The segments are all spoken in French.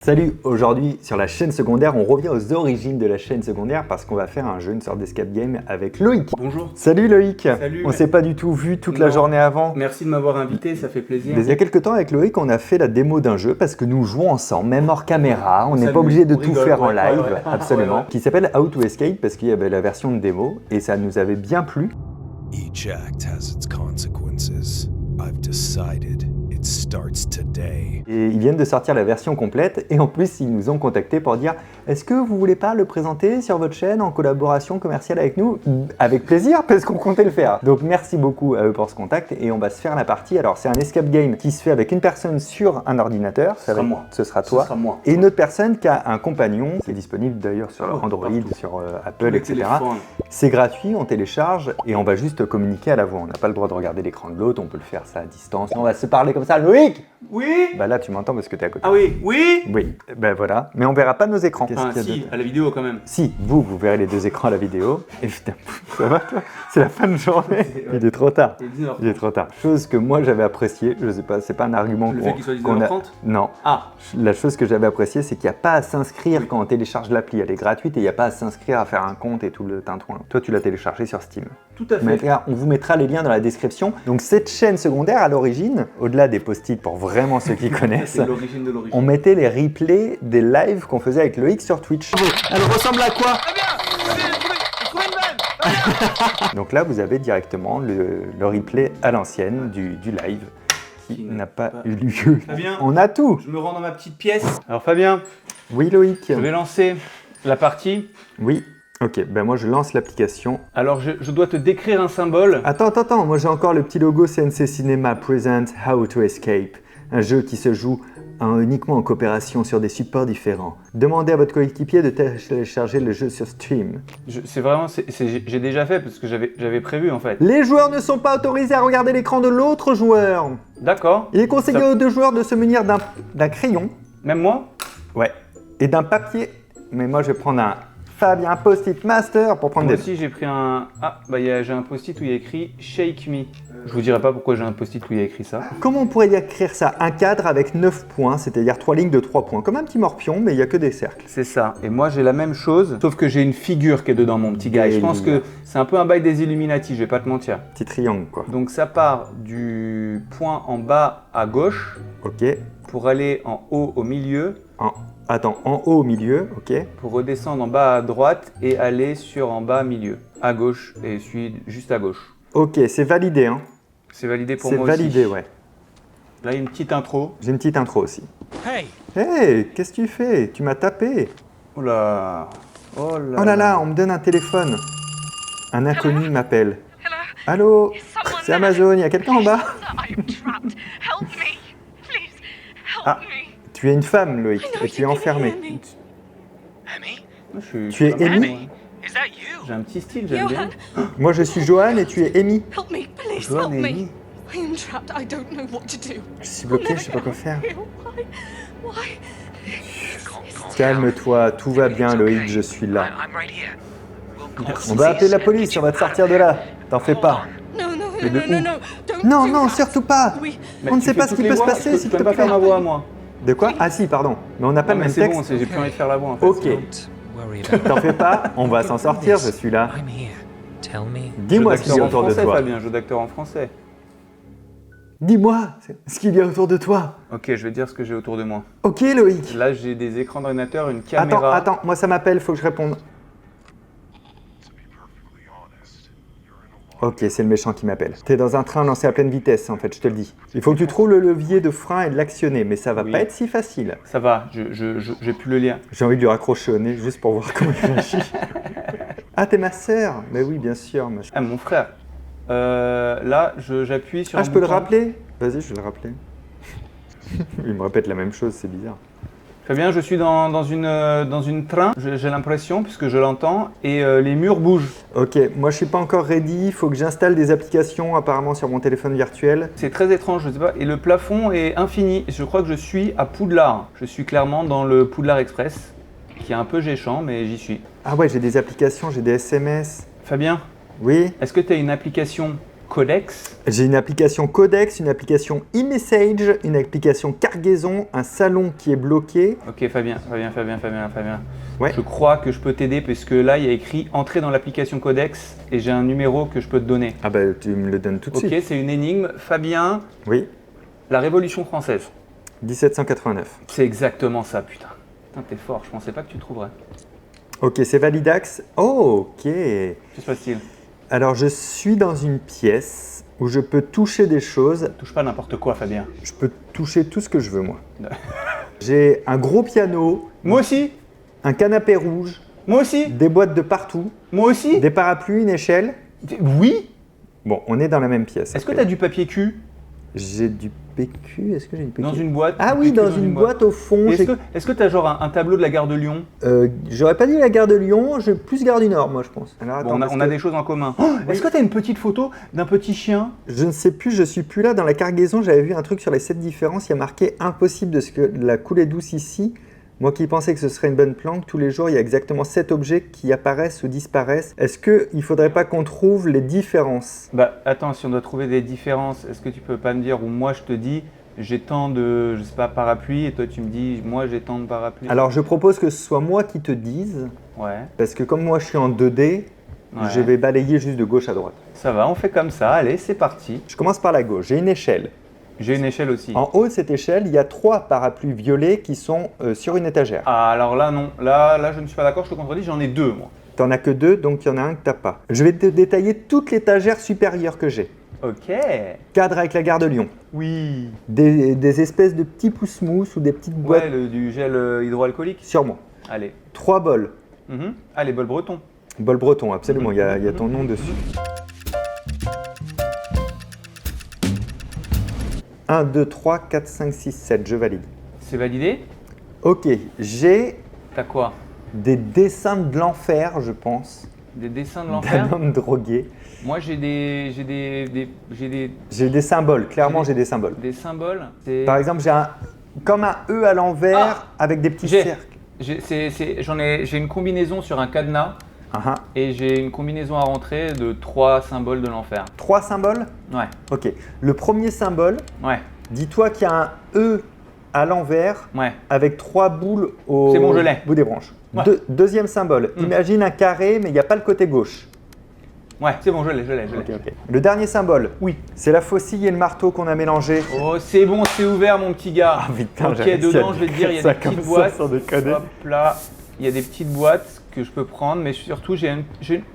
Salut, aujourd'hui sur la chaîne secondaire, on revient aux origines de la chaîne secondaire parce qu'on va faire un jeu, une sorte d'escape game avec Loïc. Bonjour. Salut Loïc. Salut. On s'est pas du tout vu toute la journée avant. Merci de m'avoir invité, ça fait plaisir. Mais il y a quelques temps avec Loïc, on a fait la démo d'un jeu parce que nous jouons ensemble, même hors caméra. On n'est pas obligé de tout faire en live, absolument. Qui s'appelle How to Escape parce qu'il y avait la version de démo et ça nous avait bien plu. Each act has its consequences. I've decided it starts today. Et ils viennent de sortir la version complète et en plus ils nous ont contactés pour dire est-ce que vous voulez pas le présenter sur votre chaîne en collaboration commerciale avec nous? Avec plaisir parce qu'on comptait le faire. Donc merci beaucoup à eux pour ce contact et on va se faire la partie. Alors c'est un escape game qui se fait avec une personne sur un ordinateur. Ce sera moi. Ce sera toi. Ce sera moi. Et une autre personne qui a un compagnon qui est disponible d'ailleurs sur Android, sur Apple, etc. C'est gratuit, on télécharge et on va juste communiquer à la voix. On n'a pas le droit de regarder l'écran de l'autre, on peut le faire ça à distance. On va se parler comme ça. Loïc! Oui. Bah là tu m'entends parce que t'es à côté. Ah oui. Oui. Oui, ben voilà. Mais on verra pas nos écrans. Ah si, à la vidéo quand même. Si, vous verrez les deux écrans à la vidéo. Et putain, ça va toi? C'est la fin de journée. Il est trop tard. Il est trop tard. Chose que moi j'avais appréciée, je sais pas, c'est pas un argument Le fait qu'il soit qu'on a... 19h30. Non. Ah. La chose que j'avais appréciée, c'est qu'il n'y a pas à s'inscrire quand on télécharge l'appli. Elle est gratuite et il n'y a pas à s'inscrire à faire un compte et tout le tintouin. Toi, tu l'as téléchargé sur Steam. Tout à Mais fait. là, on vous mettra les liens dans la description. Donc cette chaîne secondaire, à l'origine, au-delà des post-it pour vraiment ceux qui connaissent, C'est l'origine de l'origine. on mettait les replays des lives qu'on faisait avec Loïc sur Twitch. Elle ressemble à quoi? Donc là, vous avez directement le replay à l'ancienne du live qui n'a pas eu lieu. Fabien. On a tout. Je me rends dans ma petite pièce. Alors Fabien, Oui, Loïc. je vais lancer la partie. Oui. Ok, ben moi je lance l'application. Alors je dois te décrire un symbole. Attends, moi j'ai encore le petit logo CNC Cinéma Present How to Escape. Un jeu qui se joue uniquement en coopération sur des supports différents. Demandez à votre coéquipier de télécharger le jeu sur Steam. J'ai déjà fait parce que j'avais prévu en fait. Les joueurs ne sont pas autorisés à regarder l'écran de l'autre joueur. D'accord. Il est conseillé aux deux joueurs de se munir d'un crayon. Même moi? Ouais. Et d'un papier. Mais moi je vais prendre un Fabien Post-it Master pour prendre Moi des... aussi j'ai pris un... Ah, bah j'ai un post-it où il y a écrit Shake Me. Je vous dirai pas pourquoi j'ai un post-it où il y a écrit ça. Comment on pourrait écrire ça? Un cadre avec 9 points, c'est-à-dire 3 lignes de 3 points. Comme un petit morpion, mais il n'y a que des cercles. C'est ça. Et moi j'ai la même chose, sauf que j'ai une figure qui est dedans, mon petit gars. Et je pense que c'est un peu un bail des Illuminati, je vais pas te mentir. Petit triangle, quoi. Donc ça part du point en bas à gauche Ok. pour aller en haut au milieu, Attends, en haut au milieu, ok. pour redescendre en bas à droite et aller sur en bas milieu, à gauche et celui juste à gauche. Ok, c'est validé, hein. C'est validé pour C'est moi validé, aussi. ouais. Là il y a une petite intro. J'ai une petite intro aussi. Hey! Hey, qu'est-ce que tu fais? Tu m'as tapé. Oh là. Oh là là, on me donne un téléphone. Un inconnu m'appelle. Allô? C'est Amazon, il y a quelqu'un en bas? I'm trapped. Help me. Please, help Ah. me. Tu es une femme, Loïc, et tu es enfermée. Emmy? Moi, je suis Tu es pas mal, Amy? moi. Is that you? J'ai un petit style, j'aime bien. Johan, Moi, je suis Johan et tu es Amy. help me. Please Johan help et me. Amy. I am trapped. I don't know what to do. Je suis bloqué, je sais pas quoi faire. Why? Calme-toi, tout va bien, Loïc, je suis là. I'm right here. We'll call On va appeler la police, on va te sortir de là. T'en fais pas. No, no, Mais de no, no, où? no, no. Don't Non, do non, that. surtout pas. Oui. Mais On ne tu sait fais pas ce toutes qui les peut se voix, passer, je s'il peux te pas faire plaît. ma voix à moi. De quoi? Ah si, pardon. Mais on n'a pas Non, le mais même c'est bon, texte. j'ai plus envie de faire la voix en fait. Ok, worry about it. t'en fais pas, on va s'en sortir, je suis là. I'm here. Tell me. Dis-moi ce qu'il y a Jeu d'acteur en autour de français, toi. Fabien, jeu d'acteur en français. Dis-moi ce qu'il y a autour de toi. Ok, je vais dire ce que j'ai autour de moi. Ok, Loïc. Là, j'ai des écrans d'ordinateur, une caméra. Attends, moi ça m'appelle, faut que je réponde. Ok, c'est le méchant qui m'appelle. T'es dans un train lancé à pleine vitesse, en fait, je te le dis. Il faut que tu trouves le levier de frein et de l'actionner, mais ça va Oui. pas être si facile. Ça va, j'ai plus le lien. J'ai envie de lui raccrocher au nez juste pour voir comment il réagit. Ah, t'es ma sœur? Mais oui, bien sûr. Ah, mon frère. Là, j'appuie sur Ah, un je peux le bouton. rappeler? Vas-y, je vais le rappeler. Il me répète la même chose, c'est bizarre. Fabien, je suis dans une train, j'ai l'impression, puisque je l'entends, et les murs bougent. Ok, moi je suis pas encore ready, il faut que j'installe des applications apparemment sur mon téléphone virtuel. C'est très étrange, je sais pas. Et le plafond est infini. Je crois que je suis à Poudlard. Je suis clairement dans le Poudlard Express, qui est un peu géchant, mais j'y suis. Ah ouais, j'ai des applications, j'ai des SMS. Fabien, Oui? est-ce que tu as une application Codex. J'ai une application Codex, une application e-message, une application cargaison, un salon qui est bloqué. Ok, Fabien. Ouais. Je crois que je peux t'aider parce que là, il y a écrit entrer dans l'application Codex et j'ai un numéro que je peux te donner. Ah bah tu me le donnes tout de Ok, suite. c'est une énigme. Fabien, Oui, la Révolution française. 1789. C'est exactement ça, putain. Putain, t'es fort, je pensais pas que tu trouverais. Ok, c'est Validax. Oh, ok. Que se passe-t-il? Alors je suis dans une pièce où je peux toucher des choses. Touche pas n'importe quoi, Fabien. Je peux toucher tout ce que je veux, moi. J'ai un gros piano, Moi aussi. un canapé rouge, Moi aussi. des boîtes de partout, Moi aussi. des parapluies, une échelle. Oui. Bon, on est dans la même pièce. Est-ce que t'as du papier cul J'ai du PQ. Est-ce que j'ai du PQ? dans une boîte? Ah Du oui, PQ dans une boîte au fond. Et j'ai- Est-ce que t'as genre un tableau de la gare de Lyon? J'aurais pas dit la gare de Lyon, j'ai plus gare du Nord, moi, je pense. Alors, attends, Bon, parce on a que des choses en commun. Oh, est-ce que t'as une petite photo d'un petit chien? je ne sais plus, je suis plus là. Dans la cargaison, j'avais vu un truc sur les 7 différences. Il y a marqué impossible de ce que la coulée douce ici. Moi qui pensais que ce serait une bonne planque, tous les jours, il y a exactement 7 objets qui apparaissent ou disparaissent. Est-ce qu'il ne faudrait pas qu'on trouve les différences? Bah attends, si on doit trouver des différences, est-ce que tu peux pas me dire, ou moi je te dis, j'ai tant de, je sais pas, parapluies, et toi tu me dis, moi j'ai tant de parapluies? Alors, je propose que ce soit moi qui te dise, Ouais, parce que comme moi je suis en 2D, ouais. je vais balayer juste de gauche à droite. Ça va, on fait comme ça, allez, c'est parti. Je commence par la gauche. J'ai une échelle. J'ai une échelle aussi. En haut de cette échelle, il y a 3 parapluies violets qui sont sur une étagère. Ah, alors là non, là je ne suis pas d'accord, je te contredis, j'en ai 2 moi. T'en as que 2, donc il y en a un que t'as pas. Je vais te détailler toute l'étagère supérieure que j'ai. Ok. Cadre avec la gare de Lyon. Oui. Des espèces de petits pousse-mousse ou des petites boîtes Ouais, du gel hydroalcoolique. sur moi. Allez. 3 bols. Allez, bol breton. Bol breton, absolument, il y a ton nom dessus. 1, 2, 3, 4, 5, 6, 7, je valide. C'est validé? Ok, j'ai T'as quoi? des dessins de l'enfer, je pense, Des dessins de l'enfer? d'un homme drogué. Moi j'ai des J'ai des symboles, clairement j'ai des symboles. symboles. C'est- Par exemple, j'ai comme un E à l'envers avec des petits J'ai. cercles. J'ai une combinaison sur un cadenas Ah, ah. et j'ai une combinaison à rentrer de 3 symboles de l'enfer. 3 symboles? Ouais, Ok. Le premier symbole, ouais, dis-toi qu'il y a un E à l'envers ouais. avec 3 boules au C'est bon, je l'ai. bout des branches. Ouais. Deuxième symbole, imagine un carré mais il n'y a pas le côté gauche. Ouais, c'est bon, je l'ai. Ok. Le dernier symbole, Oui. c'est la faucille et le marteau qu'on a mélangé. Oh, c'est bon, c'est ouvert, mon petit gars. Ah, putain, ok, j'ai réussi dedans, à je vais te dire, il y a ça des petites comme ça, boîtes. sans déconner. Hop là, il y a des petites boîtes que je peux prendre, mais surtout, j'ai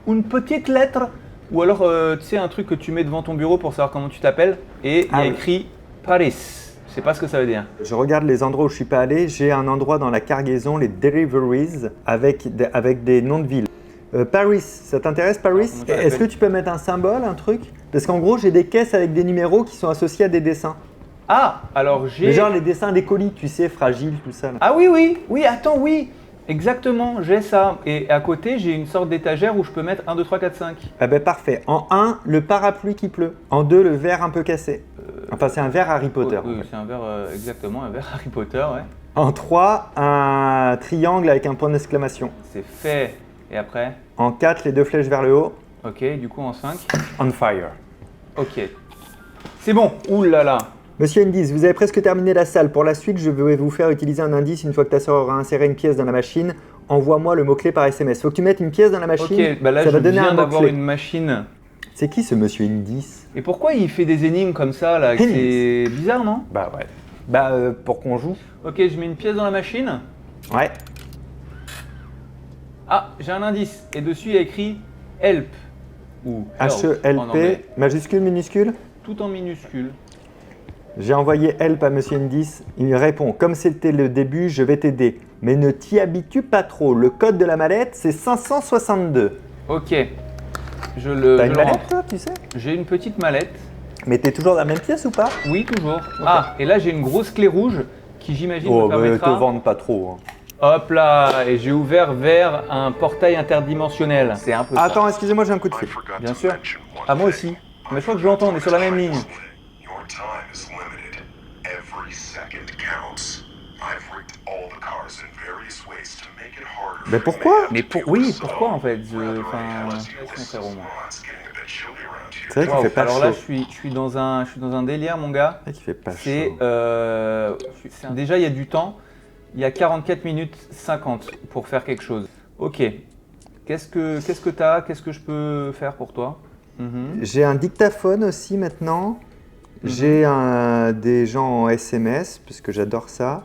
une petite lettre. Ou alors, tu sais, un truc que tu mets devant ton bureau pour savoir comment tu t'appelles. Et il y Ah a oui. écrit Paris. Je sais pas ce que ça veut dire. Je regarde les endroits où je suis pas allé. J'ai un endroit dans la cargaison, les deliveries, avec des noms de villes. Paris, ça t'intéresse Paris? comment ça Est-ce que s'appelle? tu peux mettre un symbole, un truc? Parce qu'en gros, j'ai des caisses avec des numéros qui sont associés à des dessins. Ah, alors j'ai. Mais genre les dessins des colis, tu sais, fragiles, tout ça. Là. Ah oui, attends, oui. Exactement, j'ai ça. Et à côté, j'ai une sorte d'étagère où je peux mettre 1, 2, 3, 4, 5. Ah ben parfait. En 1, le parapluie qui pleut. En 2, le verre un peu cassé. Enfin, c'est un verre Harry Potter. Oui, en fait. c'est un verre, exactement, un verre Harry Potter, ouais. En 3, un triangle avec un point d'exclamation. C'est fait. Et après? En 4, les 2 flèches vers le haut. Ok, du coup en 5. On fire. Ok. C'est bon. Ouh là là. Monsieur Indies, vous avez presque terminé la salle. Pour la suite, je vais vous faire utiliser un indice une fois que ta sœur aura inséré une pièce dans la machine. Envoie-moi le mot-clé par SMS. Faut que tu mettes une pièce dans la machine. Ok, bah là ça je va donner viens un d'avoir mot-clé. une machine. C'est qui ce monsieur Indies? Et pourquoi il fait des énigmes comme ça là? Indies. C'est bizarre, non? Bah ouais. Bah pour qu'on joue. Ok, je mets une pièce dans la machine. Ouais. Ah, j'ai un indice. Et dessus il y a écrit Help. Ou help en H-E-L-P, anglais. majuscule, minuscule. Tout en minuscule. J'ai envoyé help à monsieur Indies. Il répond, comme c'était le début, je vais t'aider. Mais ne t'y habitue pas trop. Le code de la mallette, c'est 562. Ok. T'as je une le mallette, rentre. toi, tu sais? J'ai une petite mallette. Mais t'es toujours dans la même pièce ou pas? Oui, toujours. Ah, et là j'ai une grosse clé rouge qui j'imagine me permettra. vende pas trop. hein. Hop là, et j'ai ouvert vers un portail interdimensionnel. C'est un peu ça. Attends, excusez-moi, j'ai un coup de fil. Bien sûr. Ah, moi aussi. Mais je crois que je l'entends, on est sur la même ligne. Your time is limited. Every second counts. I've rigged all the cars in various ways to make it harder. Mais pourquoi? Mais oui, pourquoi en fait Enfin, laisse mon frère au moins. It's getting a bit chilly around here. C'est vrai qu'il Waouh, fait pas alors chaud. là, je suis dans un délire, mon gars. C'est vrai qu'il fait pas C'est chaud. déjà il y a du temps. Il y a 44 minutes 50 pour faire quelque chose. Ok. Qu'est-ce que t'as? Qu'est-ce que je peux faire pour toi? Mhm. J'ai un dictaphone aussi maintenant. J'ai des gens en SMS, parce que j'adore ça.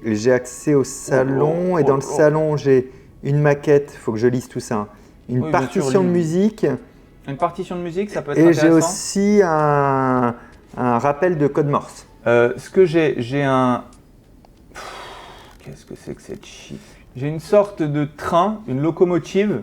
Et j'ai accès au salon, et dans le salon, j'ai une maquette, il faut que je lise tout ça. Une Oui, bien sûr, partition de lis. musique, Une partition de musique, ça peut être et j'ai intéressant. aussi un rappel de code Morse. Ce que j'ai un... Qu'est-ce que c'est que cette shit? J'ai une sorte de train, une locomotive,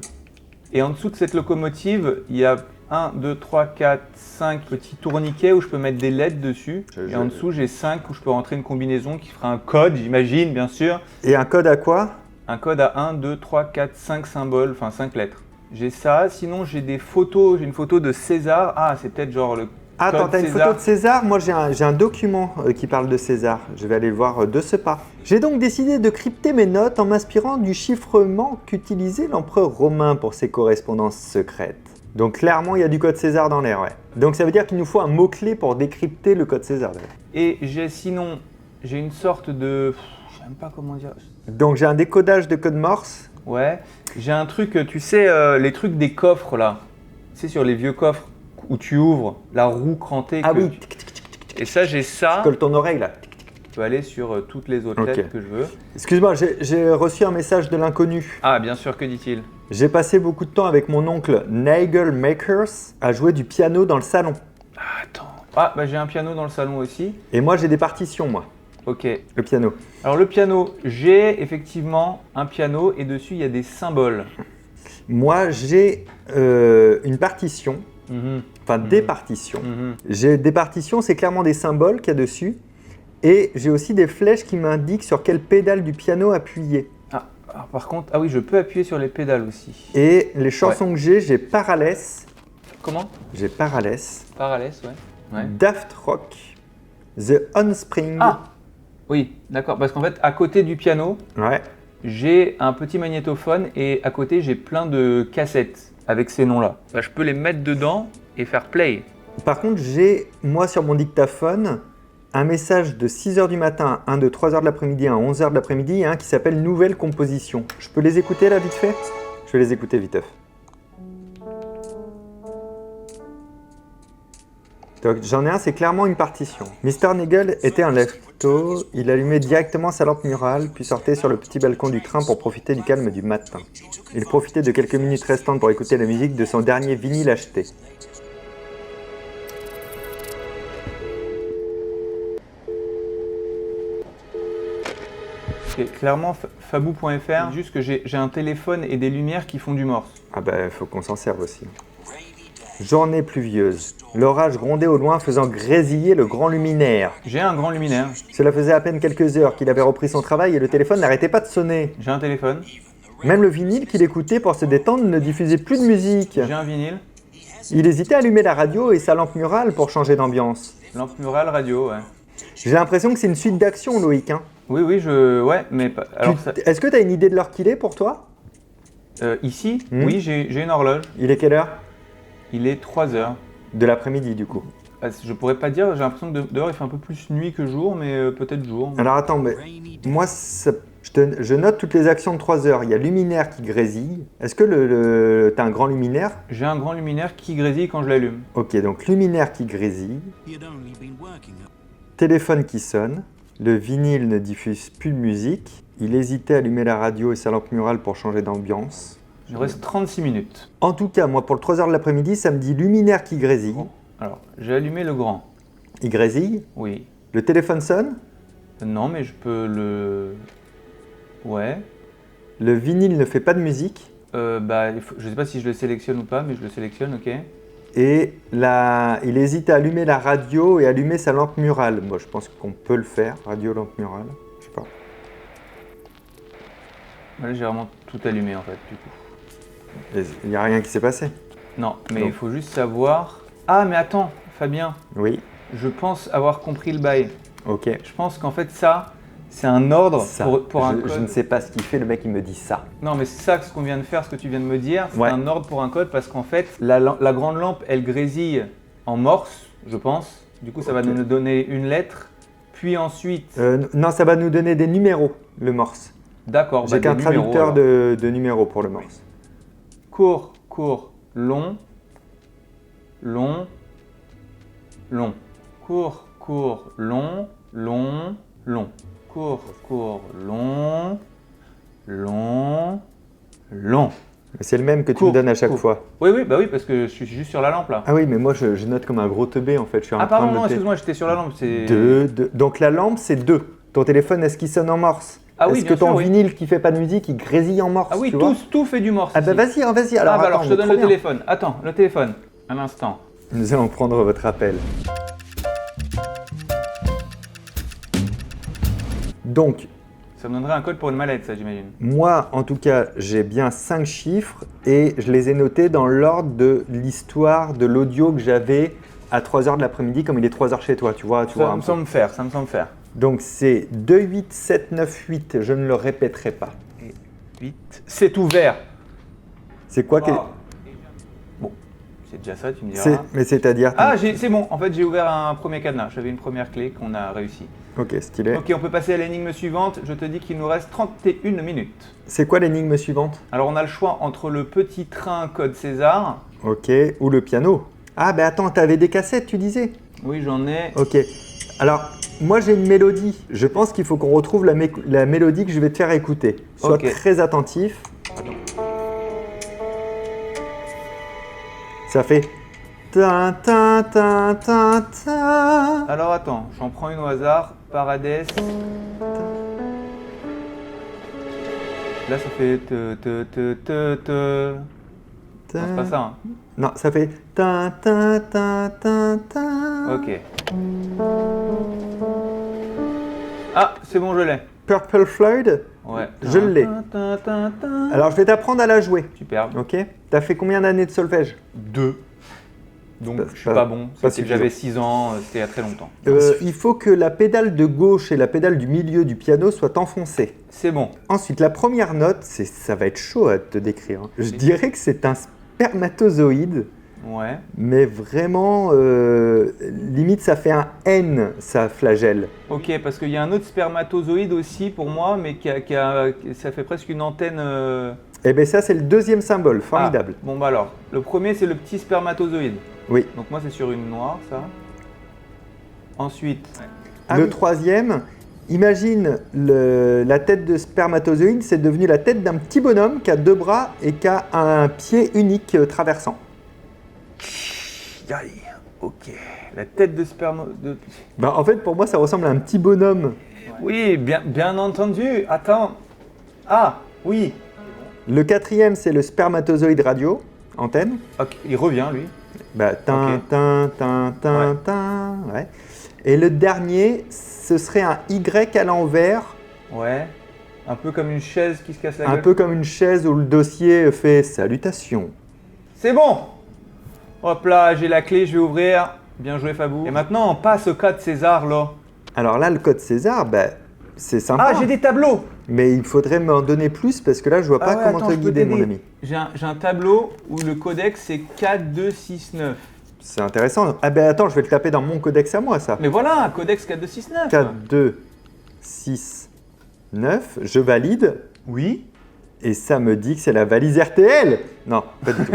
et en dessous de cette locomotive, il y a 1, 2, 3, 4, 5 petits tourniquets où je peux mettre des LED dessus. Et en dessous, j'ai 5 où je peux rentrer une combinaison qui fera un code, j'imagine, bien sûr. Et un code à quoi? Un code à 1, 2, 3, 4, 5 symboles, enfin 5 lettres. J'ai ça, sinon j'ai des photos, j'ai une photo de César. Ah, c'est peut-être genre le Attends, code t'as une César. photo de César? Moi, j'ai un document qui parle de César. Je vais aller le voir de ce pas. J'ai donc décidé de crypter mes notes en m'inspirant du chiffrement qu'utilisait l'empereur romain pour ses correspondances secrètes. Donc clairement, il y a du code César dans l'air, ouais. Donc ça veut dire qu'il nous faut un mot-clé pour décrypter le code César. d'ailleurs. Et j'ai une sorte de... Je sais même pas comment dire. Donc j'ai un décodage de code Morse. Ouais, j'ai un truc, tu sais, les trucs des coffres là. Tu sais, sur les vieux coffres où tu ouvres la roue crantée. Ah que oui, Et ça, j'ai ça. colle ton oreille là. Je peux aller sur toutes les autres Ok. lettres que je veux. Excuse-moi, j'ai reçu un message de l'inconnu. Ah, bien sûr, que dit-il? J'ai passé beaucoup de temps avec mon oncle Nigel Makers à jouer du piano dans le salon. Attends. Ah, bah j'ai un piano dans le salon aussi. Et moi, j'ai des partitions, moi, Ok. le piano. Alors le piano, j'ai effectivement un piano et dessus il y a des symboles. Moi, j'ai une partition, Mhm, enfin des partitions. mhm. J'ai des partitions, c'est clairement des symboles qu'il y a dessus. Et j'ai aussi des flèches qui m'indiquent sur quelle pédale du piano appuyer. Ah, alors, par contre, ah oui, je peux appuyer sur les pédales aussi. Et les chansons que j'ai Parallels, Comment? Parallels, Ouais. Daft Rock, The Onspring. Ah, oui, d'accord. Parce qu'en fait, à côté du piano, Ouais. j'ai un petit magnétophone et à côté, j'ai plein de cassettes avec ces noms-là. Bah, je peux les mettre dedans et faire play. Par contre, j'ai, moi, sur mon dictaphone, un message de 6h du matin, un de 3h de l'après-midi, un 11h de l'après-midi et un qui s'appelle Nouvelle composition. Je peux les écouter là, vite fait? Je vais les écouter viteuf. Donc, j'en ai un, c'est clairement une partition. Mr. Nigel était un lève-tôt, il allumait directement sa lampe murale, puis sortait sur le petit balcon du train pour profiter du calme du matin. Il profitait de quelques minutes restantes pour écouter la musique de son dernier vinyle acheté. C'est clairement fabou.fr, juste que j'ai un téléphone et des lumières qui font du morse. Ah bah, faut qu'on s'en serve aussi. Journée pluvieuse. L'orage grondait au loin, faisant grésiller le grand luminaire. J'ai un grand luminaire, Cela faisait à peine quelques heures qu'il avait repris son travail et le téléphone n'arrêtait pas de sonner. j'ai un téléphone, Même le vinyle qu'il écoutait pour se détendre ne diffusait plus de musique. j'ai un vinyle, Il hésitait à allumer la radio et sa lampe murale pour changer d'ambiance. lampe murale, radio, ouais. J'ai l'impression que c'est une suite d'actions, Loïc. Hein. Oui, ouais, mais pas... Alors, Est-ce que tu as une idée de l'heure qu'il est pour toi? ici, Hmm. oui, j'ai une horloge. Il est quelle heure? Il est 3h. De l'après-midi, du coup. Je pourrais pas dire, j'ai l'impression que dehors il fait un peu plus nuit que jour, mais peut-être jour. Alors attends, mais moi, je note toutes les actions de 3 heures. Il y a luminaire qui grésille. Est-ce que t'as un grand luminaire? J'ai un grand luminaire qui grésille quand je l'allume. Ok, donc luminaire qui grésille. Téléphone qui sonne. Le vinyle ne diffuse plus de musique. Il hésitait à allumer la radio et sa lampe murale pour changer d'ambiance. Il me reste 36 minutes. En tout cas, moi, pour le 3h de l'après-midi, ça me dit luminaire qui grésille. Alors, j'ai allumé le grand. Il grésille. Oui. Le téléphone sonne. Non, mais je peux le... Ouais. Le vinyle ne fait pas de musique. Je sais pas si je le sélectionne ou pas, mais je le sélectionne, ok. Et il hésite à allumer la radio et allumer sa lampe murale. Moi, je pense qu'on peut le faire. Radio, lampe murale. Je sais pas. Là, j'ai vraiment tout allumé en fait, du coup. Il n'y a rien qui s'est passé. Non, mais Donc. il faut juste savoir... Ah, mais attends, Fabien, Oui. je pense avoir compris le bail. Ok. Je pense qu'en fait, ça, C'est un ordre Ça. pour un je code. ne sais pas ce qu'il fait, le mec il me dit ça. Non, mais c'est ça ce qu'on vient de faire, ce que tu viens de me dire. C'est Ouais. un ordre pour un code parce qu'en fait, la grande lampe, elle grésille en morse, je pense. Du coup, ça va Ok. nous donner une lettre. Puis ensuite, Non, ça va nous donner des numéros, le morse. d'accord, J'ai qu'un des numéros, traducteur alors. de numéros pour le morse. Court, court, long, long, long. Court, court, long, long, long. Court, court, long, long, long. C'est le même que tu Court, me donnes à chaque court. fois. Oui, oui, bah oui, parce que je suis juste sur la lampe là. Ah oui, mais moi je note comme un gros teubé en fait. Je suis en Ah train pardon, de non, noter. excuse-moi, j'étais sur la lampe. C'est 2. Donc la lampe c'est 2. Ton téléphone, est-ce qu'il sonne en morse? Ah oui, Est-ce bien que ton sûr, oui. vinyle qui fait pas de musique, il grésille en morse? Ah oui, tu vois tout fait du morse. Ah bah ici. vas-y, alors, Ah bah alors, attends, je te donne trop le bien. téléphone. Attends, le téléphone. Un instant. Nous allons prendre votre appel. Donc, Ça me donnerait un code pour une mallette, ça, j'imagine. moi, en tout cas, j'ai bien 5 chiffres et je les ai notés dans l'ordre de l'histoire de l'audio que j'avais à 3h de l'après-midi, comme il est 3h chez toi, tu vois. Tu vois Ça un me peu. semble faire, ça me semble faire. Donc c'est 28798, je ne le répéterai pas. 8. C'est ouvert. C'est quoi que... Bon, c'est déjà ça, tu me c'est... diras. Mais c'est-à-dire... Ah, c'est bon. En fait, j'ai ouvert un premier cadenas. J'avais une première clé qu'on a réussi. Ok, stylé. Ok, on peut passer à l'énigme suivante. Je te dis qu'il nous reste 31 minutes. C'est quoi l'énigme suivante? Alors, on a le choix entre le petit train code César. Ok, ou le piano. Ah ben attends, t'avais des cassettes, tu disais? Oui, j'en ai. Ok. Alors, moi j'ai une mélodie. Je pense qu'il faut qu'on retrouve la mélodie que je vais te faire écouter. Sois Ok. très attentif. Ça fait... Ta ta ta ta ta. Alors, attends, j'en prends une au hasard. Paradès. Là, ça fait te. Non, c'est pas ça. Hein. Non, ça fait ta ta ta ta ta. Ok. Ah, c'est bon, je l'ai. Purple Floyd. Ouais. Je l'ai. Alors je vais t'apprendre à la jouer. Superbe. Ok. T'as fait combien d'années de solfège? 2. Donc, Pas- je suis pas bon. pas C'était que j'avais 6 ans, c'était il y a très longtemps. Il faut que la pédale de gauche et la pédale du milieu du piano soient enfoncées. C'est bon. Ensuite, la première note, ça va être chaud à te décrire. Je dirais que c'est un spermatozoïde, Ouais. mais vraiment, limite, ça fait un N, ça flagelle. Ok, parce qu'il y a un autre spermatozoïde aussi pour moi, mais ça fait presque une antenne. Et bien ça, c'est le deuxième symbole, formidable. Ah, bon, bah alors, le premier c'est le petit spermatozoïde. Oui. Donc, moi c'est sur une noire, ça. Ensuite. Le troisième, imagine la tête de spermatozoïde, c'est devenu la tête d'un petit bonhomme qui a 2 bras et qui a un pied unique traversant. Aïe, ok. La tête de sperme. Ben, en fait, pour moi, ça ressemble à un petit bonhomme. Oui, bien entendu. Attends. Ah, oui. Le quatrième, c'est le spermatozoïde radio, antenne. Ok, il revient lui. Bah, tin, Ok. tin, tin, tin, Ouais. tin, ouais. Et le dernier, ce serait un Y à l'envers, Ouais. Un peu comme une chaise qui se casse la un gueule. peu comme une chaise où le dossier fait salutations. C'est bon. Hop là, j'ai la clé, je vais ouvrir. Bien joué Fabou. Et maintenant, on passe au code César là. Alors là, le code César, bah, c'est sympa. Ah, j'ai des tableaux. Mais il faudrait m'en donner plus parce que là, je vois pas Ah ouais, comment attends, te je peux guider, mon t'aider. ami. J'ai un tableau où le codex c'est 4269. C'est intéressant. Ah ben attends, je vais le taper dans mon codex à moi, ça. Mais voilà, codex 4269. 4, 2, 6, 9. Je valide. Oui. Et ça me dit que c'est la valise RTL. Non, pas du tout.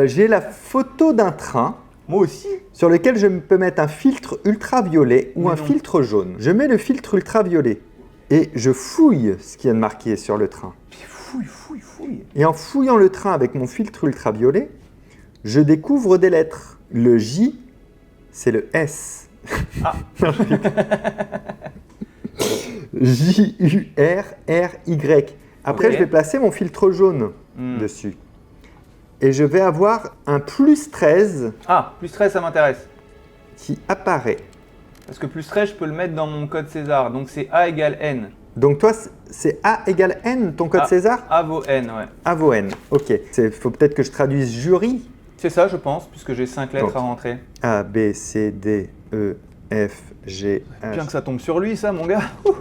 J'ai la photo d'un train Moi aussi. sur lequel je peux mettre un filtre ultraviolet ou Mais un non. filtre jaune. Je mets le filtre ultraviolet et je fouille ce qu'il y a de marqué sur le train. Puis fouille. Et en fouillant le train avec mon filtre ultraviolet, je découvre des lettres. Le J, c'est le S. Ah. Non, je rigole. J-U-R-R-Y. Après, Ok. je vais placer mon filtre jaune dessus. Et je vais avoir un plus 13 Ah, plus 13 ça m'intéresse. qui apparaît. Parce que plus 13 je peux le mettre dans mon code César. Donc c'est A égale N. Donc toi, c'est A égale N, ton code Ah. César? A vaut N, ouais. A vaut N. Ok. Il faut peut-être que je traduise jury. C'est ça je pense, puisque j'ai 5 lettres Donc. à rentrer. A, B, C, D, E, F, G, Bien H. que ça tombe sur lui ça mon gars. Ouh.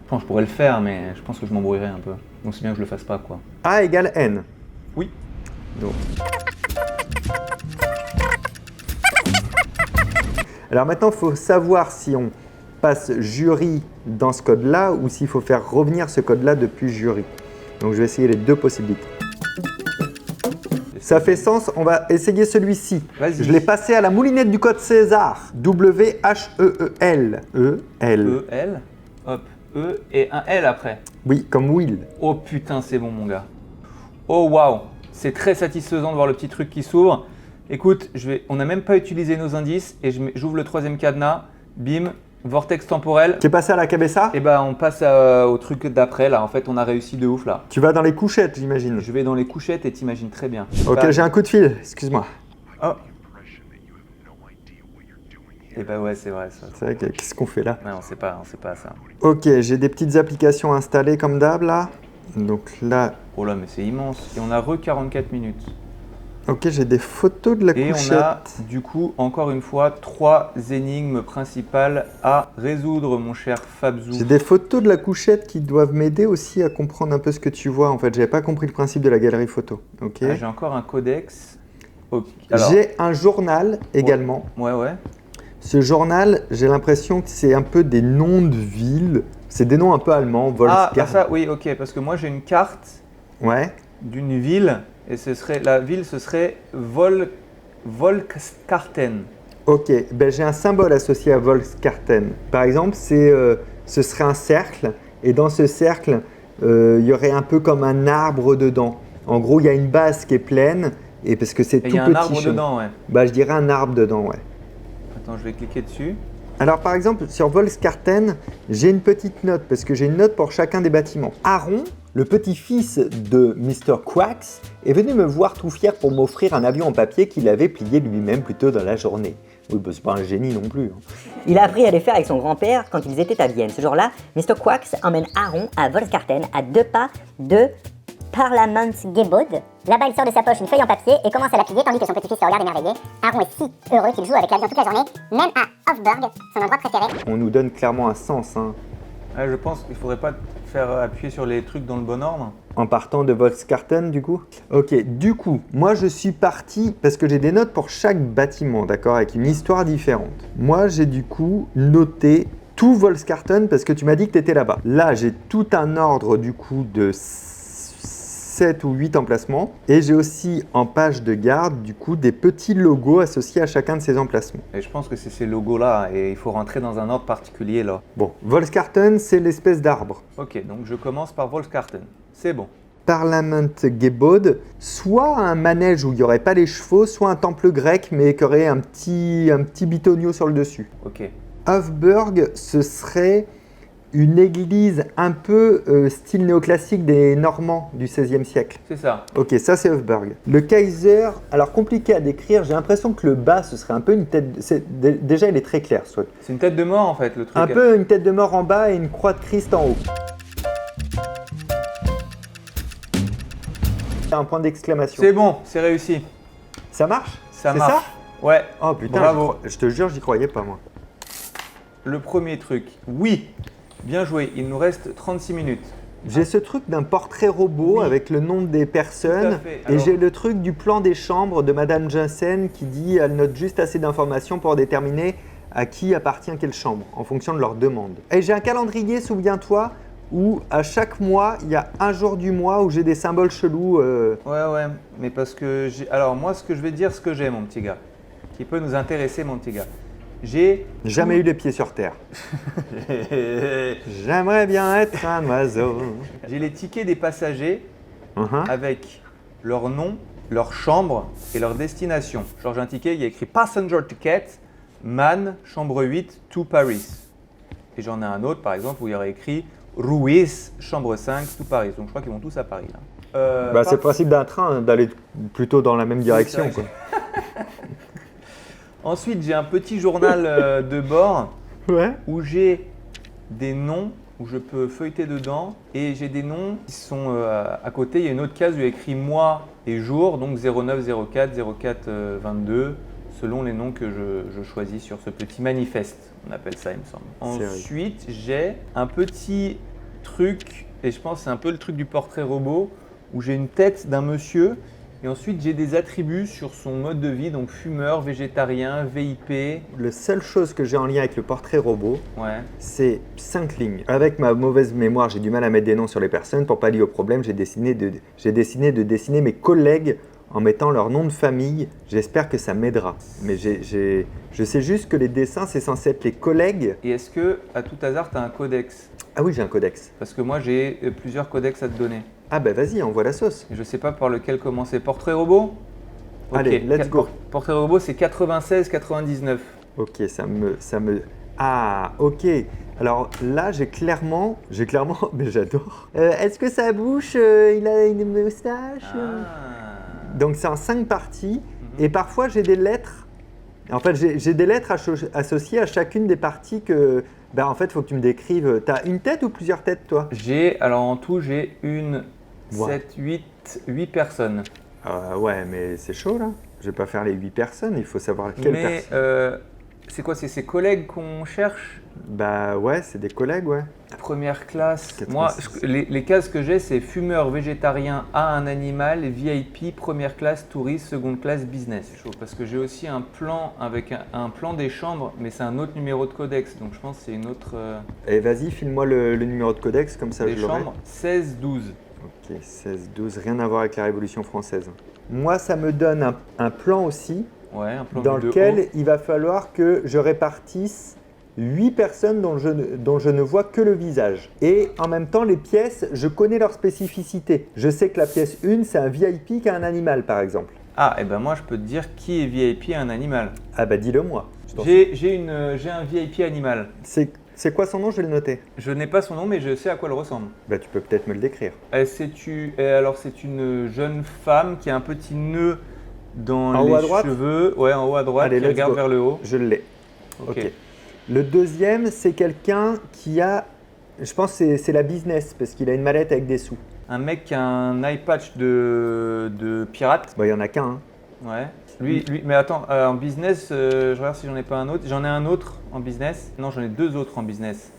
Bon, je pourrais le faire, mais je pense que je m'embrouillerais un peu. Donc c'est bien que je le fasse pas, quoi. A égale N. Oui. Donc. Alors maintenant, il faut savoir si on passe jury dans ce code-là ou s'il faut faire revenir ce code-là depuis jury. Donc je vais essayer les deux possibilités. Ça fait sens, on va essayer celui-ci. Vas-y. Je l'ai passé à la moulinette du code César. W-H-E-E-L. E-L. E-L. Hop. E et un L après. Oui, comme Will. Oh putain, c'est bon, mon gars. Oh waouh. C'est très satisfaisant de voir le petit truc qui s'ouvre. Écoute, on n'a même pas utilisé nos indices et j'ouvre le troisième cadenas. Bim. Vortex temporel. Tu es passé à la cabessa? Et bah on passe au truc d'après là. En fait, on a réussi de ouf là. Tu vas dans les couchettes, j'imagine. Je vais dans les couchettes et t'imagines très bien. Ok, Bah, j'ai un coup de fil, excuse-moi. Oh. Et bah ouais, c'est vrai ça. C'est vrai, qu'est-ce qu'on fait là? Ouais, on sait pas ça. Ok, j'ai des petites applications installées comme d'hab là. Donc là, Oh là, mais c'est immense. Et on a 44 minutes. ok, j'ai des photos de la Et couchette. on a du coup, encore une fois, 3 énigmes principales à résoudre, mon cher Fabzou. J'ai des photos de la couchette qui doivent m'aider aussi à comprendre un peu ce que tu vois. En fait, j'avais pas compris le principe de la galerie photo. Ok. Ah, j'ai encore un codex. Ok. Alors, J'ai un journal également. ouais. Ce journal, j'ai l'impression que c'est un peu des noms de villes. C'est des noms un peu allemands. Ah, Wolfgang. ça, oui, ok, parce que moi j'ai une carte Ouais. d'une ville et la ville ce serait Volkskarten. Ok, ben, j'ai un symbole associé à Volkskarten. Par exemple, ce serait un cercle, et dans ce cercle, il y aurait un peu comme un arbre dedans. En gros, il y a une base qui est pleine, et parce que c'est Et tout il y a petit. un arbre dedans, ouais. Bah, je dirais un arbre dedans, ouais. Attends, je vais cliquer dessus. Alors, par exemple, sur Volkskarten, j'ai une petite note, parce que j'ai une note pour chacun des bâtiments. Aaron, le petit-fils de Mr. Quacks, est venu me voir tout fier pour m'offrir un avion en papier qu'il avait plié lui-même plus tôt dans la journée. Oui, bah, c'est pas un génie non plus. Hein. Il a appris à les faire avec son grand-père quand ils étaient à Vienne. Ce jour-là, Mr. Quacks emmène Aaron à Volkskarten, à 2 pas de Parlamentsgebäude. Là-bas, il sort de sa poche une feuille en papier et commence à la plier tandis que son petit-fils se regarde émerveillé. Aaron est si heureux qu'il joue avec l'avion toute la journée, même à Hofburg, son endroit préféré. On nous donne clairement un sens, hein. Ah, je pense qu'il faudrait pas faire appuyer sur les trucs dans le bon ordre. En partant de Volkskarten, du coup? Ok, du coup, moi je suis parti, parce que j'ai des notes pour chaque bâtiment, d'accord, avec une histoire différente. Moi j'ai du coup noté tout Volkskarten parce que tu m'as dit que tu étais là-bas. Là, j'ai tout un ordre du coup de 7 ou 8 emplacements, et j'ai aussi en page de garde du coup des petits logos associés à chacun de ces emplacements. Et je pense que c'est ces logos-là et il faut rentrer dans un ordre particulier là. Bon, Volkskarten, c'est l'espèce d'arbre. Ok, donc je commence par Volkskarten. C'est bon. Parlamentsgebäude, soit un manège où il n'y aurait pas les chevaux, soit un temple grec mais qui aurait un petit bitonio sur le dessus. Ok. Hofburg, ce serait une église un peu style néoclassique des Normands du XVIe siècle. C'est ça. Ok, ça c'est Hofburg. Le Kaiser, alors compliqué à décrire, j'ai l'impression que le bas, ce serait un peu une tête... Déjà, il est très clair, soit. C'est une tête de mort en fait le truc. Un peu une tête de mort en bas et une croix de Christ en haut. Un point d'exclamation. C'est bon, c'est réussi. Ça marche? Ça C'est marche. ça? Ouais. Oh putain, Bravo. je te jure, j'y croyais pas moi. Le premier truc. Oui. Bien joué. Il nous reste 36 minutes. J'ai ce truc d'un portrait robot Oui. avec le nom des personnes, Tout à fait. et Alors- j'ai le truc du plan des chambres de Madame Janssen qui dit elle note juste assez d'informations pour déterminer à qui appartient quelle chambre en fonction de leur demande. Et j'ai un calendrier, souviens-toi, où à chaque mois il y a un jour du mois où j'ai des symboles chelous. Ouais, mais parce que j'ai. Alors moi, ce que je vais te dire, ce que j'ai, mon petit gars, qui peut nous intéresser, mon petit gars. J'ai Jamais eu les pieds sur terre. J'aimerais bien être un oiseau. J'ai les tickets des passagers Mhm. avec leur nom, leur chambre et leur destination. Genre j'ai un ticket, il y a écrit Passenger Ticket, Man, chambre 8, to Paris. Et j'en ai un autre, par exemple, où il y aurait écrit Ruiz, chambre 5, to Paris. Donc je crois qu'ils vont tous à Paris. Là. Bah, c'est le principe d'un train, hein, d'aller plutôt dans la même direction. c'est Quoi. Ensuite, j'ai un petit journal de bord Ouais. où j'ai des noms, où je peux feuilleter dedans, et j'ai des noms qui sont à côté. Il y a une autre case où il y a écrit mois et jour, donc 09, 04, 04, 22, selon les noms que je choisis sur ce petit manifeste, on appelle ça, il me semble. C'est Ensuite, j'ai un petit truc, et je pense que c'est un peu le truc du portrait robot, où j'ai une tête d'un monsieur, et ensuite j'ai des attributs sur son mode de vie, donc fumeur, végétarien, VIP. La seule chose que j'ai en lien avec le portrait robot, Ouais. c'est 5 lignes. Avec ma mauvaise mémoire, j'ai du mal à mettre des noms sur les personnes. Pour pallier au problème, j'ai décidé de dessiner mes collègues en mettant leur nom de famille. J'espère que ça m'aidera. Mais je sais juste que les dessins, c'est censé être les collègues. Et est-ce que, à tout hasard, tu as un codex? Ah oui, j'ai un codex. Parce que moi, j'ai plusieurs codex à te donner. Ah bah vas-y, envoie la sauce. Et je sais pas par lequel commencer. Portrait robot? Allez, let's go. Portrait robot, c'est 96-99. Ok, ça me... Ah, ok. Alors là, j'ai clairement... Mais j'adore. Est-ce que sa bouche, il a une moustache Donc c'est en 5 parties. Et parfois, j'ai des lettres. En fait, j'ai des lettres associées à chacune des parties que... Ben en fait, il faut que tu me décrives. T'as une tête ou plusieurs têtes, toi? Alors en tout, j'ai 8 personnes. Ouais, mais c'est chaud, là. Je vais pas faire les 8 personnes, il faut savoir quelle Mais personne. c'est quoi? C'est ses collègues qu'on cherche? Bah ouais, c'est des collègues, ouais. Première classe. 86. Moi, les cases que j'ai, c'est fumeur, végétarien, A, un animal, VIP, première classe, touriste, seconde classe, business. Chaud, parce que j'ai aussi un plan avec un plan des chambres, mais c'est un autre numéro de codex, donc je pense que c'est une autre Et vas-y, file-moi le numéro de codex, comme ça des je l'aurai. chambres. 16-12. Ok, 16-12, rien à voir avec la Révolution française. Moi, ça me donne un plan aussi, Ouais, un plan dans de lequel haut. il va falloir que je répartisse 8 personnes dont je ne vois que le visage. Et en même temps, les pièces, je connais leurs spécificités. Je sais que la pièce 1, c'est un VIP qui a un animal, par exemple. Ah, et ben moi, je peux te dire qui est VIP à un animal. Ah bah dis-le moi. J'ai un VIP animal. C'est quoi son nom? Je vais le noter. Je n'ai pas son nom, mais je sais à quoi elle ressemble. Bah tu peux peut-être me le décrire. Alors, c'est une jeune femme qui a un petit nœud dans En haut à les droite? cheveux. Ouais, en haut à droite, Allez, qui let's regarde go. vers le haut. Je l'ai. Ok. Ok. Le deuxième, c'est quelqu'un qui a... Je pense que c'est la business, parce qu'il a une mallette avec des sous. Un mec qui a un eye patch de pirate. Bon, il n'y en a qu'un. Hein. Ouais. Lui, mais attends, en business, je regarde si j'en ai pas un autre. J'en ai un autre en business. Non, j'en ai 2 autres en business.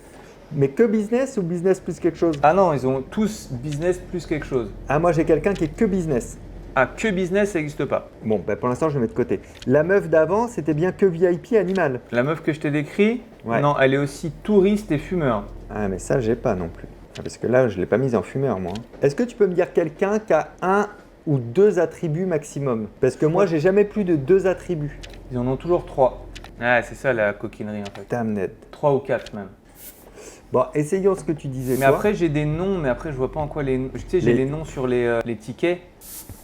Mais que business ou business plus quelque chose? Ah non, ils ont tous business plus quelque chose. Ah, moi j'ai quelqu'un qui est que business. Ah, que business, ça n'existe pas. Bon, bah pour l'instant je le mets de côté. La meuf d'avant, c'était bien que VIP animal. La meuf que je t'ai décrit, Ouais. non, elle est aussi touriste et fumeur. Ah, mais ça j'ai pas non plus. Ah, parce que là, je l'ai pas mise en fumeur, moi. Est-ce que tu peux me dire quelqu'un qui a 1 ou 2 attributs maximum? Parce que moi, j'ai jamais plus de 2 attributs. Ils en ont toujours 3. Ah, c'est ça la coquinerie en fait. Damned. 3 ou 4 même. Bon, essayons ce que tu disais. Mais toi. après, j'ai des noms, mais après, je vois pas en quoi les. Tu sais, j'ai les noms sur les tickets,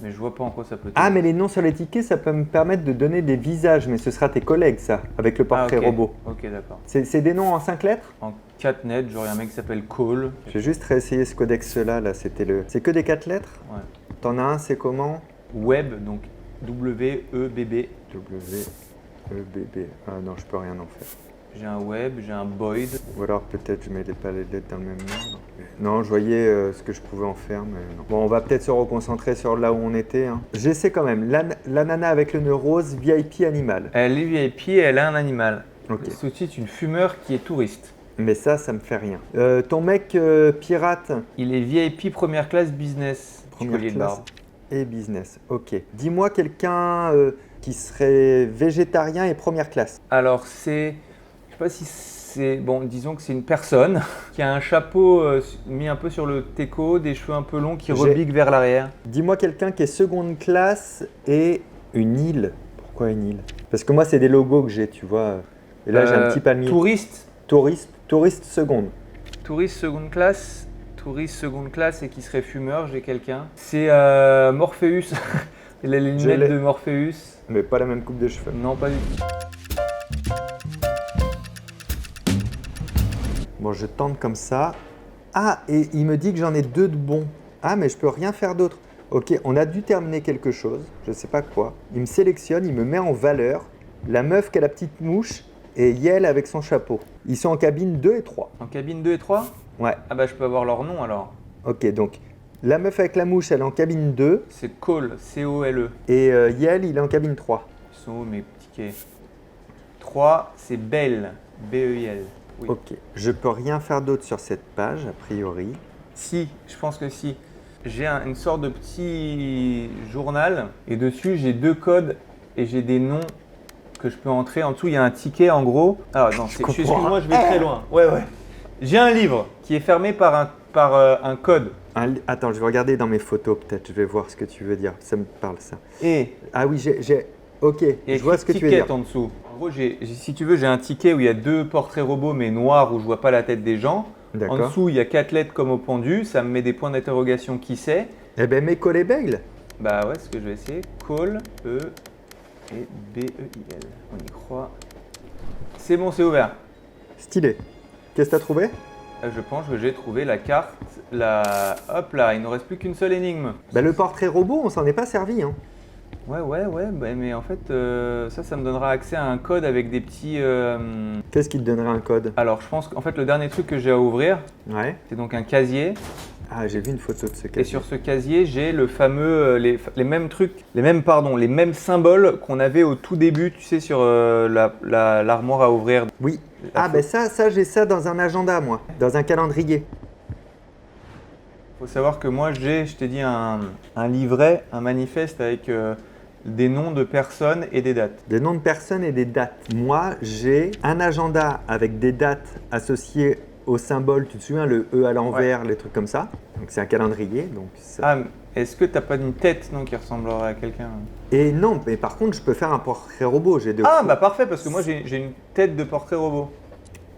mais je vois pas en quoi ça peut. Ah, mais les noms sur les tickets, ça peut me permettre de donner des visages, mais ce sera tes collègues, ça, avec le portrait ok. robot. Ok, d'accord. C'est des noms en 5 lettres? En 4 net, genre, il y a un mec qui s'appelle Cole. Je vais juste réessayer ce codex-là, là, c'était le... C'est que des 4 lettres? Ouais. T'en as un, c'est comment? Web, donc W-E-B-B. W-E-B-B. Ah non, je peux rien en faire. J'ai un Web, j'ai un Boyd. Ou alors peut-être je mets pas les lettres dans le même ordre. Non, je voyais ce que je pouvais en faire, mais non. Bon, on va peut-être se reconcentrer sur là où on était. Hein. J'essaie quand même. La nana avec le nœud rose, VIP animal. Elle est VIP et elle a un animal. Ok. C'est aussi une fumeur qui est touriste. Mais ça me fait rien. Ton mec pirate, Il est VIP première classe business. première Collier de classe barbe. et business. Ok. Dis-moi quelqu'un qui serait végétarien et première classe. Alors c'est, je sais pas si c'est, bon disons que c'est une personne qui a un chapeau mis un peu sur le teco, des cheveux un peu longs qui rebiquent vers l'arrière. Dis-moi quelqu'un qui est seconde classe et une île. Pourquoi une île? Parce que moi, c'est des logos que j'ai, tu vois. Et là, j'ai un petit palmier. Touriste Touriste seconde. Touriste seconde classe et qui serait fumeur, j'ai quelqu'un. C'est Morpheus, il a les Je l'ai. lunettes de Morpheus. Mais pas la même coupe de cheveux. Non, pas du tout. Bon, je tente comme ça. Ah, et il me dit que j'en ai 2 de bons. Ah, mais je peux rien faire d'autre. Ok, on a dû terminer quelque chose. Je sais pas quoi. Il me sélectionne, il me met en valeur. La meuf qui a la petite mouche et Yel avec son chapeau. Ils sont en cabine 2 et 3. En cabine 2 et 3? Ouais. Ah bah je peux avoir leur nom alors. Ok, donc la meuf avec la mouche, elle est en cabine 2. C'est Cole, C-O-L-E. Et Yel, il est en cabine 3. Ils sont où mes tickets? 3, c'est Belle, B-E-I-L. Oui. Ok, je peux rien faire d'autre sur cette page, a priori. Si, je pense que si. J'ai une sorte de petit journal et dessus j'ai 2 codes et j'ai des noms que je peux entrer. En dessous, il y a un ticket en gros. Ah non, excuse-moi, je vais très loin. Ouais. J'ai un livre qui est fermé par un code. Attends, je vais regarder dans mes photos peut-être, je vais voir ce que tu veux dire. Ça me parle ça. Et Ah oui, ok, il y a je vois ce que tu veux ticket dire. en dessous. En gros, si tu veux, j'ai un ticket où il y a 2 portraits robots mais noirs où je vois pas la tête des gens. En D'accord. dessous, il y a 4 lettres comme au pendu. Ça me met des points d'interrogation. Qui c'est? Eh ben, mes collègues bègles. Bah ouais, c'est ce que je vais essayer. Call, E et B-E-I-L. On y croit. C'est bon, c'est ouvert. Stylé. Qu'est-ce que t'as trouvé? Je pense que j'ai trouvé la carte. Hop là, il ne reste plus qu'une seule énigme. Bah, le portrait robot, on s'en est pas servi, hein. Ouais, bah, mais en fait, ça me donnera accès à un code avec des petits... Qu'est-ce qui te donnerait un code? Alors, je pense qu'en fait, le dernier truc que j'ai à ouvrir, Ouais. c'est donc un casier. Ah, j'ai vu une photo de ce Et casier. sur ce casier, j'ai le fameux, les mêmes trucs, les mêmes symboles qu'on avait au tout début, tu sais, sur l'armoire à ouvrir. Oui. La Ah, ben ça, j'ai ça dans un agenda, moi. Dans un calendrier. Faut savoir que moi, je t'ai dit, un livret, un manifeste avec des noms de personnes et des dates. Des noms de personnes et des dates. Moi, j'ai un agenda avec des dates associées au symbole. Tu te souviens, le E à l'envers, les trucs comme ça. Donc, c'est un calendrier. Donc ça... Ah, est-ce que t'as pas une tête non, qui ressemblerait à quelqu'un? Et non, mais par contre, je peux faire un portrait robot. J'ai deux. Ah, bah parfait, parce que moi, j'ai une tête de portrait robot.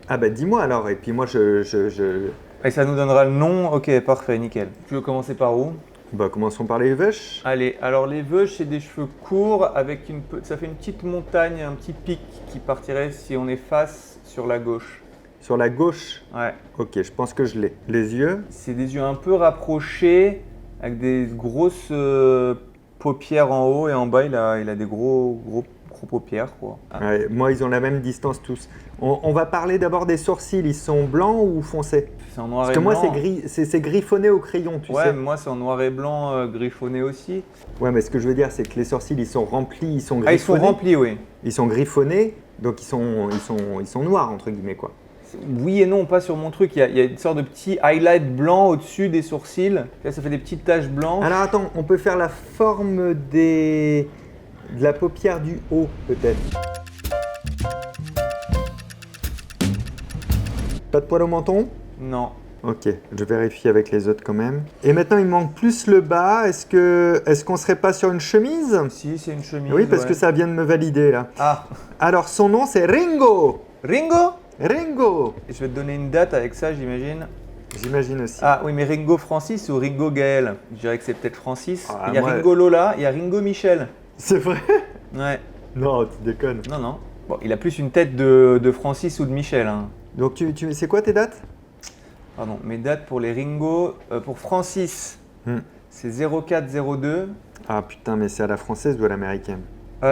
Ah, bah dis-moi alors. Et puis moi, Et ça nous donnera le nom. Ok, parfait, nickel. Tu veux commencer par où? Bah, commençons par les vaches. Allez, alors les veuches, c'est des cheveux courts avec ça fait une petite montagne, un petit pic qui partirait si on est face sur la gauche. Sur la gauche. Ouais. Ok, je pense que je l'ai. Les yeux. C'est des yeux un peu rapprochés avec des grosses paupières en haut et en bas, il a des gros paupières, quoi. Ah. Ouais, moi, ils ont la même distance tous. On va parler d'abord des sourcils. Ils sont blancs ou foncés? C'est en noir Parce et que moi, blanc. c'est griffonné au crayon, tu Ouais, sais. moi c'est en noir et blanc, griffonné aussi. Ouais, mais ce que je veux dire, c'est que les sourcils, ils sont remplis, ils sont Ah, ils sont griffonnés. remplis, oui. Ils sont griffonnés, donc ils sont noirs, entre guillemets, quoi. Oui et non, pas sur mon truc. Il y a une sorte de petit highlight blanc au-dessus des sourcils. Là, ça fait des petites taches blanches. Alors attends, on peut faire la forme de la paupière du haut, peut-être. Pas de poil au menton? Non. Ok, je vérifie avec les autres quand même. Et maintenant, il manque plus le bas. Est-ce qu'on serait pas sur une chemise? Si, c'est une chemise. Oui, parce ouais. que ça vient de me valider, là. Ah, Alors, son nom, c'est Ringo! Ringo? Ringo! Je vais te donner une date avec ça, j'imagine. J'imagine aussi. Ah oui, mais Ringo Francis ou Ringo Gaël? Je dirais que c'est peut-être Francis. Ah, Il y a moi- Ringo Lola, il y a Ringo Michel. C'est vrai? Ouais. Non, tu déconnes. Non. Bon, il a plus une tête de Francis ou de Michel. Hein. Donc, c'est quoi tes dates? Pardon, mes dates pour les Ringo. Pour Francis, c'est 0402. Ah putain, mais c'est à la française ou à l'américaine?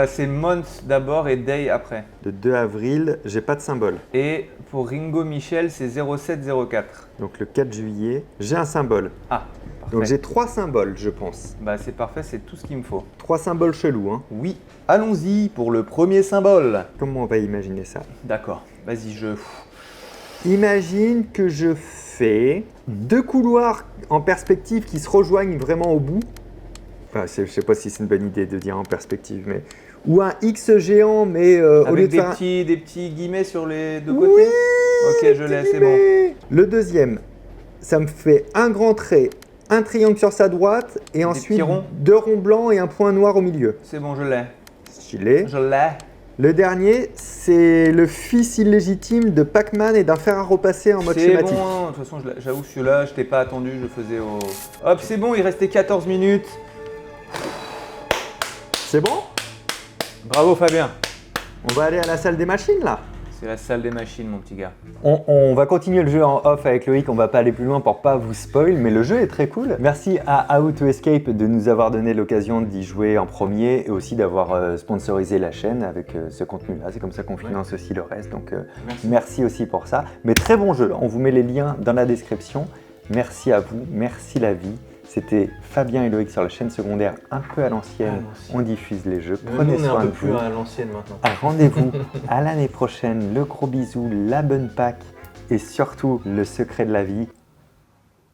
C'est month d'abord et day après. Le 2 avril, j'ai pas de symbole. Et pour Ringo Michel, c'est 0704. Donc le 4 juillet, j'ai un symbole. Ah, parfait. Donc j'ai 3 symboles, je pense. Bah c'est parfait, c'est tout ce qu'il me faut. 3 symboles chelous, hein. Oui, allons-y pour le premier symbole. Comment on va imaginer ça? D'accord, vas-y, Imagine que je fais 2 couloirs en perspective qui se rejoignent vraiment au bout. Enfin, je sais pas si c'est une bonne idée de dire en perspective, mais... Ou un X géant, mais au lieu Avec de faire... des petits guillemets sur les deux Oui, côtés. Ok, je l'ai, c'est bon. Le deuxième, ça me fait un grand trait, un triangle sur sa droite, et ensuite petits ronds. 2 ronds blancs et un point noir au milieu. C'est bon, je l'ai. Stylé. Je l'ai. Le dernier, c'est le fils illégitime de Pac-Man et d'un fer à repasser en mode C'est schématique. bon, de toute façon, j'avoue, celui-là, je t'ai pas attendu, je faisais au... Hop, c'est bon, il restait 14 minutes. C'est bon? Bravo, Fabien. On va aller à la salle des machines, là. C'est la salle des machines, mon petit gars. On va continuer le jeu en off avec Loïc, on va pas aller plus loin pour pas vous spoil, mais le jeu est très cool. Merci à How to Escape de nous avoir donné l'occasion d'y jouer en premier et aussi d'avoir sponsorisé la chaîne avec ce contenu-là. C'est comme ça qu'on finance aussi le reste, donc merci aussi pour ça. Mais très bon jeu, on vous met les liens dans la description. Merci à vous, merci la vie. C'était Fabien et Loïc sur la chaîne secondaire un peu à l'ancienne. On diffuse les jeux, prenez soin de vous. à l'ancienne maintenant. Rendez-vous à l'année prochaine. Le gros bisou, la bonne Pâques et surtout le secret de la vie,